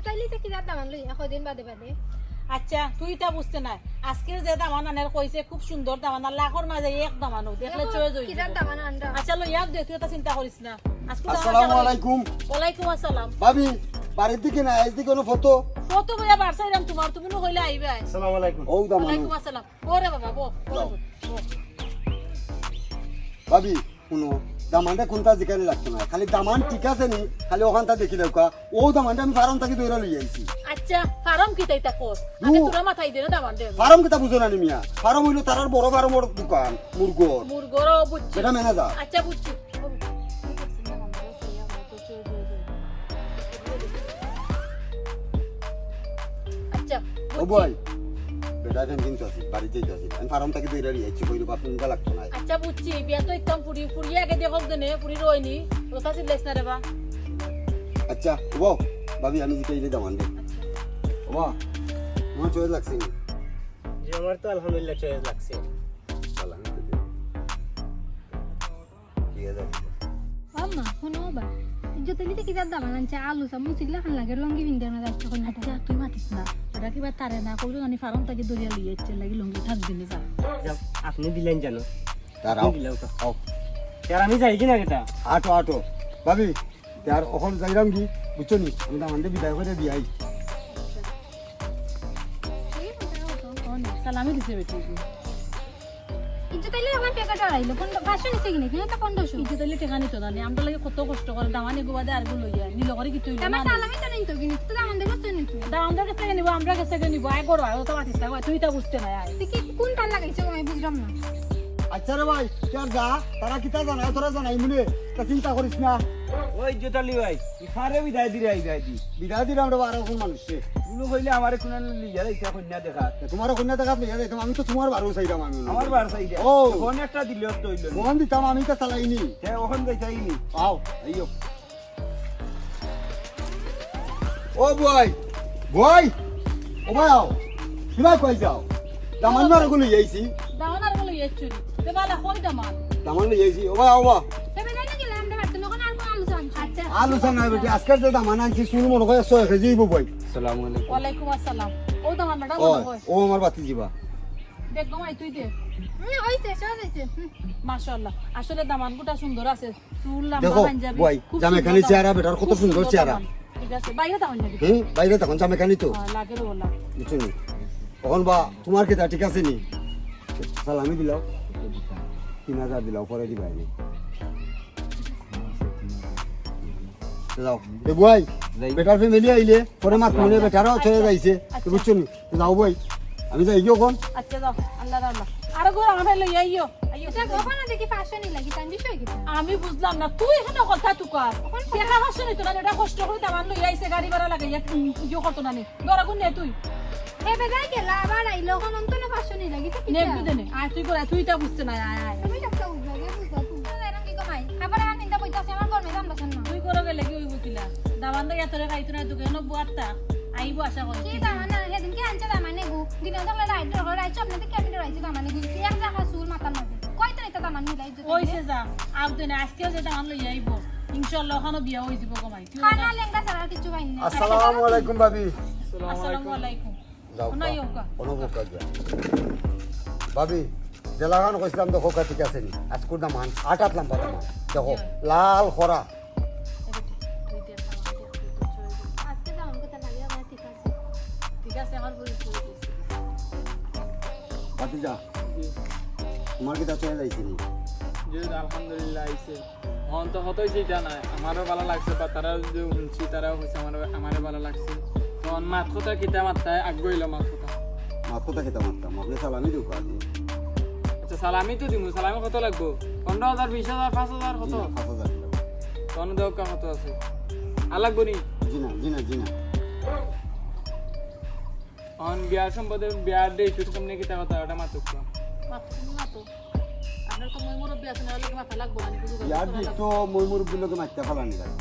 ইজ্জত আইলে কি দাদা মান লই কদিন বাদে বাদে আচ্ছা তুই তা বুঝতে নাই আজকের যে দামান আনার কইছে খুব সুন্দর দামান আর লাখর মাঝে এক দামানো দেখলে চয়ে যাই কি দাদা মান আনরা আচ্ছা লো ইয়াক দে তুই তা চিন্তা করিস না আজকে আসসালামু আলাইকুম ওয়ালাইকুম আসসালাম ভাবি বাড়ির দিকে না আজ দিকে কোনো ফটো কত বয়া বারসাইরাম তোমার তুমি নো হইলে আইবা আসসালামু আলাইকুম ও দামান ওয়ালাইকুম আসসালাম ওরে বাবা বো ভাবি শুনো দামানটা কোনটা জিকারে লাগতো না খালি দামান ঠিক আছে নি খালি ওখানটা দেখি দেওকা ও দামানটা আমি ফার্ম থেকে দৌড়া লই আইছি আচ্ছা ফারাম কি তাইতা কোস আগে তোরা মাথায় দে না দামান দে ফার্ম কিতা বুঝো না নি মিয়া ফার্ম হইলো তার বড় ফার্মর দোকান মুরগোর মুর গরো বুঝছি সেটা ম্যানেজার আচ্ছা বুঝছি আচ্ছা ও বই বেটা ফ্যান কিন্তু আছে বাড়ি যাইতে আছে আমি ফার্ম থেকে দৌড়া লই আইছি কইলো বাপ নিন্দা লাগতো না আচ্ছা বুঝছি বিয়া তো একদম পুরি পুরি আগে দেখো দেনে পুরি রইনি রোতা চিল্লাইছ না রে বা আচ্ছা ও ভাবি আমি জিকাইলে দামান দে ও আমার চয়েস লাগছে নি জি আমার তো আলহামদুলিল্লাহ চয়েস লাগছে চল আমি তো ঠিক আছে আম্মা শোনো বা ইজ্জত আইলে কি দাদা মান আনছে আলু সামু সিগলা খান লাগে লঙ্গি বিন্দে না যাচ্ছে কোন আচ্ছা তুই মাতিস না এটা কিবা তারে না কইলো আমি ফার্ম থেকে দরিয়া লিয়ে যাচ্ছে লাগি লঙ্গি থাক দিনে যা যাও, আপনি দিলেন জানো তারাও দিলাও তো আও আর আমি যাই কিনা কেটা আটো আটো ভাবি তার ওখানে যাইলাম কি বুঝছো নি আমি দামানটা বিদায় করে দিয়াই সালামি দিছে বেটি ইজ্জত আইলে আমার টাকাটা আইলো কোন ভাষা নিছে কিনে কিনে তা 1500 ইজ্জত হইলে টেকা নিত না আমরা লাগে কত কষ্ট করে দামানি গোবাদে আর গুলো ইয়া নিল করে কি তুই আমার সালামি তো নিতো কিনে তো দাম দেখো তো নিতো আমরা কাছে নিব আমরা কাছে নিব আয় করো আর তো মাতিস না তুই তা বুঝতে না আয় তুই কি কোন টান লাগাইছো আমি বুঝলাম না আচ্ছা রে ভাই তোর যা তারা কিতা জানাই তোরা জানাই মনে তা চিন্তা করিস না ওই জোতালি ভাই ইফারে বিদায় দিরে আইবাই দি বিদায় দিলাম রে বারো কোন মানুষে গুলো কইলে আমারে কোন লিয়া ইচ্ছা কন্যা দেখা তোমার কন্যা দেখা লইয়া যাইতাম আমি তো তোমার বারো চাইতাম আমি আমার বার চাইদা ও। ফোন একটা দিলেও তো হইল ফোন দিতাম আমি তো চালাইনি তে ওখান যাইতাইনি আও আইও ও বই বই ও ভাই আও কিবা কই যাও দামান মার গুলো আইছি দামান আর গুলো ইয়ে চুরি তে বালা কই দামান দামান লই আইছি ও ভাই আও বা তবে জানি কি লাম দেবার তুমি কোন আর কোন আলু চান আচ্ছা আলু সানা বেটি আজকের যে দামান আনছি শুরু মনে হয় 100 কেজি বই আসসালামু আলাইকুম ওয়ালাইকুম আসসালাম ও দামান ম্যাডাম ও ও আমার বাতি জিবা দেখ গমাই তুই দে হইছে সব হইছে মাশাআল্লাহ আসলে দামান গুটা সুন্দর আছে চুল লম্বা দেখো পাঞ্জাবি বই জামেখানি চেহারা বেটার কত সুন্দর চেহারা ঠিক আছে বাইরে দাও না হুম বাইরে তখন জামেখানি তো লাগে রে বলা বুঝছো নি তখন বা তোমার কেটা ঠিক আছে নি সালামি দিলাও 3000 দিলাও পরে দিবা নি যাও এ বই বেটার ফ্যামিলি আইলে পরে মাত মনে বেটারও চলে যাইছে তো বুঝছো নি যাও বই আমি যাই গিয়ে কোন আচ্ছা যাও আল্লাহ আল্লাহ আর গো আমার লই আইও আইও এটা কখনো দেখি ফাশন নি লাগি তান বিষয় কি আমি বুঝলাম না তুই এখানে কথা তুই কর দেখা হচ্ছে না তোরা এটা কষ্ট করে দামান লই আইছে গাড়ি ভাড়া লাগে ইয়ে করতো না নি দরা গুন নে তুই এ বেদাই গেলা আবার আইলো কোন অন্তনে ফাশন নি লাগি তো কি নেক দিদে নে আয় তুই করে তুই তা বুঝতে না আয় আয় তুমি ডাক্তার বুঝবা গে বুঝবা তুমি এরকম কি কমাই আবার আর নিন্দা কইতাছে আমার কর্মে দাম বসেন না তুই করে গেলে কি হইব কিলা দামান দা এতরে খাইতো না দোকানে বুয়ারটা আইবো আশা করি কি দামানা হেদিন কি আনছে দামানে গু দিন দেখলে রাইট চপ নাতে ক্যাবিনে রাইছে দামানে গু এক জায়গা সুল মাথার মাঝে কয়টা এটা দামান মিলাই যদি ওইছে যা আবদনে আজকে যে দামান লই আইবো ইনশাআল্লাহ ওখানে বিয়া হই যাব গমাই তুই খানা লেঙ্গা ছাড়া কিছু পাইনি না আসসালামু আলাইকুম ভাবি আসসালামু আলাইকুম যাও না ইয়োকা কোনো বোকা যা ভাবি যে লাগানো কইছিলাম দেখো কা ঠিক আছে নি আজকুর দামান 8 লম্বা দামান দেখো লাল খরা আজকে দাম কত লাগে আমার ঠিক আছে ঠিক আছে আমার বলি বাতি যা তোমার কি তা চলে যাইছি নি যে আলহামদুলিল্লাহ আইছে হন তো হতই যেটা না আমারও ভালো লাগছে বা তারাও যে শুনছি তারাও হয়েছে আমারও ভালো লাগছে তখন মাত কথা কিতা মাত্রায় আগ্রহীল মাত কথা মাত কথা খেতে মারতাম আপনি সালামি দিও কাজে আচ্ছা সালামি তো দিমু সালামি কত লাগবো 15,000 20,000 5,000 কত 5000 দিলাম তখন দেও কত আছে আর লাগবো নি জিনা অন বিয়ার সম্পদে বিয়ার ডে একটু সামনে কিতা কথা ওটা মাতুক মাত্র না তো আপনার তো মই মুরব্বি আছে না লাগে মাথা লাগবো না বুঝু ইয়ার দি তো মই মুরব্বির মাইতে ফালানি লাগে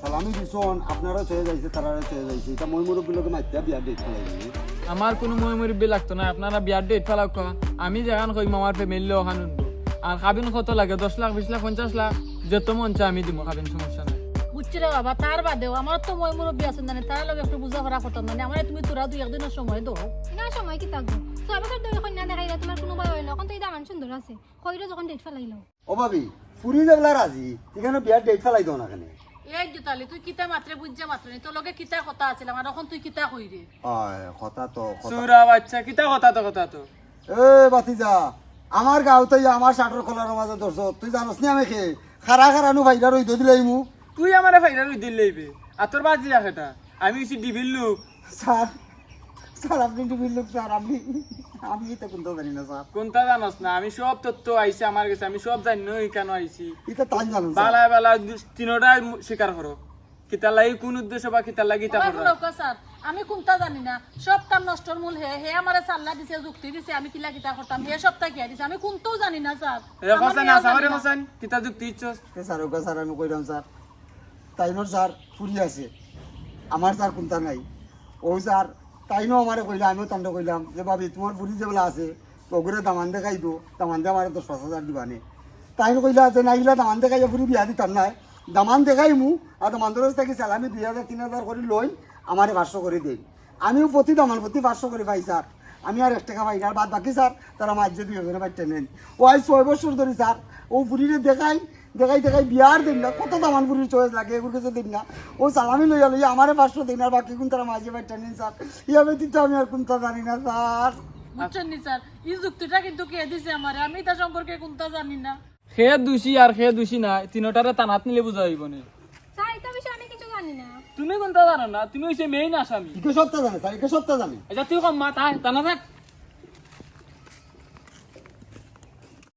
সালামি দিছন আপনারও চলে যাইছে তারারও চলে যাইছে এটা মই মুরব্বির মাইতে বিয়া ডেট ফালাইনি আমার কোনো মুরব্বি লাগতো না আপনারা বিয়ার ডেট ফেলাও আমি যেখান কইম আমার ফ্যামিলি ওখান উঠবো আর খাবিন কত লাগে 10 লাখ 20 লাখ 50 লাখ যত মন চায় আমি দিব খাবিন সমস্যা নাই বুঝছি বুঝছি রে বাবা তার বাদেও আমার তো মই মুরব্বী আছেন জানি তার লগে একটু বুঝা করা করতাম না আমার তুমি তোরা দুই একদিনের সময় দাও না সময় কি থাকবো 6 বছর ধরে কন্যা দেখাইলে তোমার কোনো ভয় হইলো এখন তো এই দামান সুন্দর আছে কইরো যখন ডেট ফেলাইলো ও ভাবি ফুরি যাবলা রাজি এখানে বিয়ার ডেট ফেলাই দাও না কেন এই জুতালি তুই কিতা মাত্রে বুঝছা মাত্র নি তোর লগে কিতা কথা আছিল আমার এখন তুই কিতা কই রে কথা তো সুরা বাচ্চা কিতা কথা তো এ বাতিজা আমার গাঁওতে আমার শার্টের কলার মাঝে ধরছ তুই জানোস নি আমি খে খারা খারানু ভাইরা রই দিলাই মু তুই আমারে ফাইনাল দিল লইবে আর তোর বাজি রাখেটা আমি হইছি ডিভিল লোক স্যার স্যার আপনি টিভির লোক স্যার আমি তো কোনটা জানি না স্যার কোনটা জানোস না আমি সব তথ্য আইছি আমার কাছে আমি সব জানি নই কেন আইছি এটা তাই জানো বালা বালা তিনোটা স্বীকার করো কিতার লাগি কোন উদ্দেশ্য বা কিতার লাগি তা করো লোক স্যার আমি কোনটা জানি না সব কাম নষ্টর মূল হে আমারে সাল্লা দিছে যুক্তি দিছে আমি কিলা কিতা করতাম হে সবটা কি দিছে আমি কোনটাও জানি না স্যার এ হোসেন আসারে হোসেন কিতা যুক্তি ইচ্ছস স্যার ওকে স্যার আমি কইলাম স্যার তাইনোর স্যার ফুরি আছে আমার স্যার কোনটা নাই ও স্যার তাইনো আমারে কইলা আমিও তান্ড কইলাম যে ভাবি তোমার ফুরি যেগুলা আছে ওগুলো দামান দেখাই দো দামান দিয়ে আমার 10,000 দিবানে তাইনো কইলা আছে না ইলা দামান দেখাই ফুরি বিয়া দিতাম না দামান দেখাই মু আর দামান দরজ থেকে সালামি 2,000-3,000 করে লই আমারে 500 করে দেই আমিও প্রতি দামান প্রতি 500 করে পাই স্যার আমি আর 1 টাকা পাই না আর বাদ বাকি স্যার তারা মাঝে 2,000 বাইতে নেন ও আজ 6 বছর ধরে স্যার ও ফুরিরে দেখাই বিয়ার দিন না কত দামান ফুরির চয়েস লাগে এগুলো কিছু দিন না ও সালামি লইয়া লইয়া আমারে 500 দিন আর বাকি কোন তারা মাঝে বাইতে নেন স্যার ইয়াবে দিতে আমি আর কোনটা জানি না স্যার বুঝছেন নি স্যার এই যুক্তিটা কিন্তু কে দিছে আমারে আমি তা সম্পর্কে কোনটা জানি না খে দোষী আর খে দোষী না তিনোটারে টানাত নিলে বুঝা হইব না স্যার এটা বিষয়ে আমি কিছু জানি না তুমি কোনটা জানো না তুমি হইছে মেইন আসামি ইকে সপ্তাহ জানে স্যার ইকে সপ্তাহ জানে আচ্ছা তুই কম মা তাই টানা থাক